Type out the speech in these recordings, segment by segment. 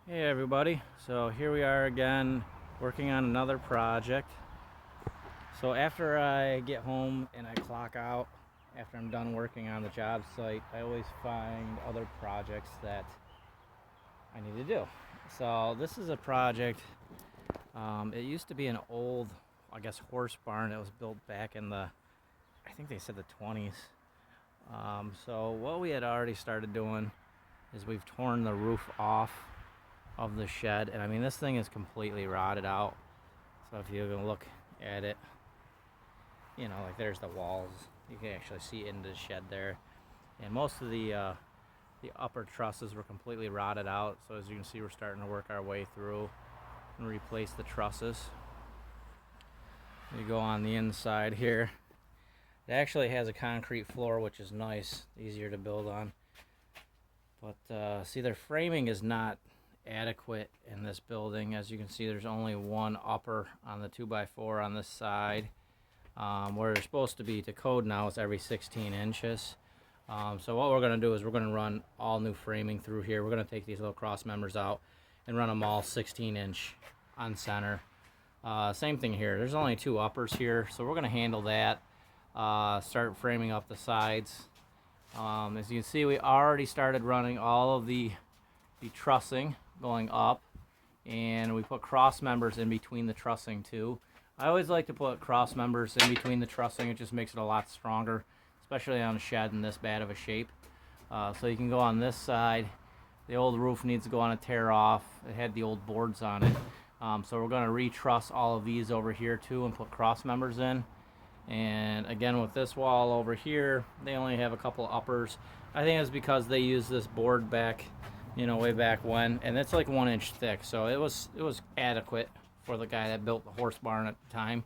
Hey everybody, so here we are again working on another project. So after I get home and I clock out, after I'm done working on the job site, I always find other projects that I need to do. So this is a project, it used to be an old, I guess, horse barn that was built back in the, I think they said the 20s. So what we had already started doing is we've torn the roof off of the shed, and I mean this thing is completely rotted out. So if you're gonna look at it, you know, like there's the walls, you can actually see into the shed there, and most of the upper trusses were completely rotted out. So as you can see, we're starting to work our way through and replace the trusses. You go on the inside here, it actually has a concrete floor, which is nice, easier to build on. But see, their framing is not adequate in this building. As you can see, there's only one upper on the 2x4 on this side, where they're supposed to be to code now is every 16 inches. So what we're going to do is we're going to run all new framing through here. We're going to take these little cross members out and run them all 16-inch on center. Same thing here, there's only two uppers here, so we're going to handle that. Start framing up the sides. As you can see, we already started running all of the trussing going up, and we put cross members in between the trussing too. I always like to put cross members in between the trussing. It just makes it a lot stronger, especially on a shed in this bad of a shape. So you can go on this side. The old roof needs to go on a tear off. It had the old boards on it. So we're going to retruss all of these over here too and put cross members in. And again, with this wall over here, they only have a couple uppers. I think it's because they used this board back, you know, way back when, and it's like 1 inch thick, so it was adequate for the guy that built the horse barn at the time,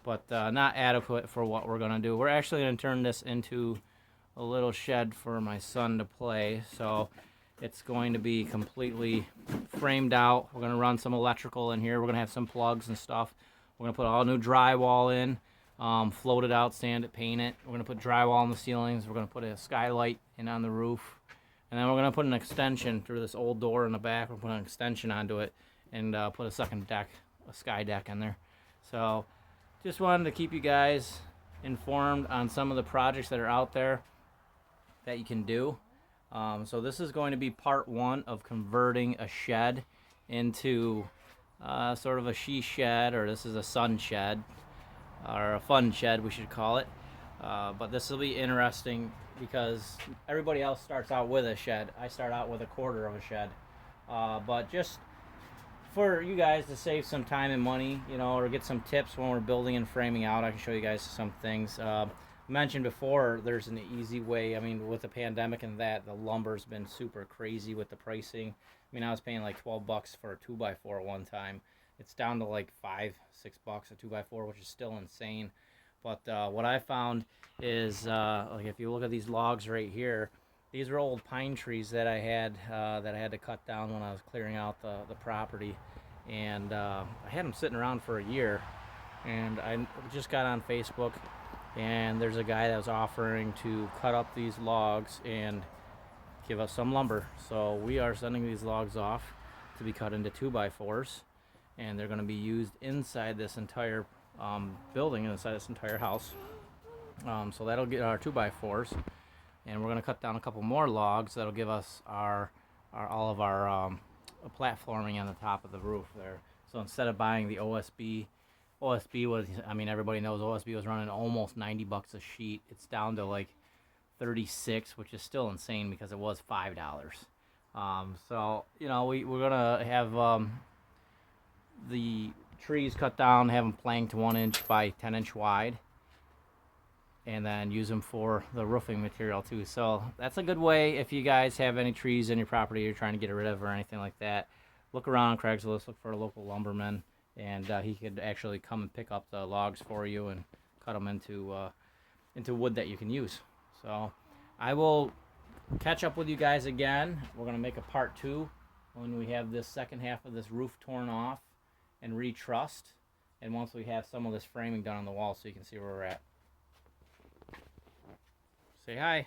but not adequate for what we're gonna do. We're actually gonna turn this into a little shed for my son to play, so it's going to be completely framed out. We're gonna run some electrical in here. We're gonna have some plugs and stuff. We're gonna put all new drywall in, float it out, sand it, paint it. We're gonna put drywall in the ceilings. We're gonna put a skylight in on the roof. And then we're going to put an extension through this old door in the back. We're going to put an extension onto it and put a second deck, a sky deck in there. So just wanted to keep you guys informed on some of the projects that are out there that you can do. So this is going to be part one of converting a shed into sort of a she shed, or this is a sun shed, or a fun shed we should call it. But this will be interesting because everybody else starts out with a shed. I start out with a quarter of a shed. But just for you guys to save some time and money, you know, or get some tips when we're building and framing out, I can show you guys some things. I mentioned before, there's an easy way. I mean, with the pandemic and that, the lumber's been super crazy with the pricing. I mean, I was paying like 12 bucks for a 2x4 at one time. It's down to like $5-6 a 2x4, which is still insane. But what I found is, like if you look at these logs right here, these are old pine trees that I had to cut down when I was clearing out the property, and I had them sitting around for a year, and I just got on Facebook, and there's a guy that was offering to cut up these logs and give us some lumber. So we are sending these logs off to be cut into 2x4s, and they're going to be used inside this entire building, inside this entire house. So that'll get our 2x4s, and we're going to cut down a couple more logs that'll give us all of our platforming on the top of the roof there. So instead of buying the OSB was, I mean, everybody knows OSB was running almost 90 bucks a sheet. It's down to like 36, which is still insane because it was $5. So you know, we're gonna have the trees cut down, have them planked 1 inch by 10 inch wide, and then use them for the roofing material too. So that's a good way if you guys have any trees in your property you're trying to get rid of or anything like that. Look around on Craigslist, look for a local lumberman, and he could actually come and pick up the logs for you and cut them into wood that you can use. So I will catch up with you guys again. We're going to make a part two when we have this second half of this roof torn off and retrussed, and once we have some of this framing done on the wall so you can see where we're at. Say hi.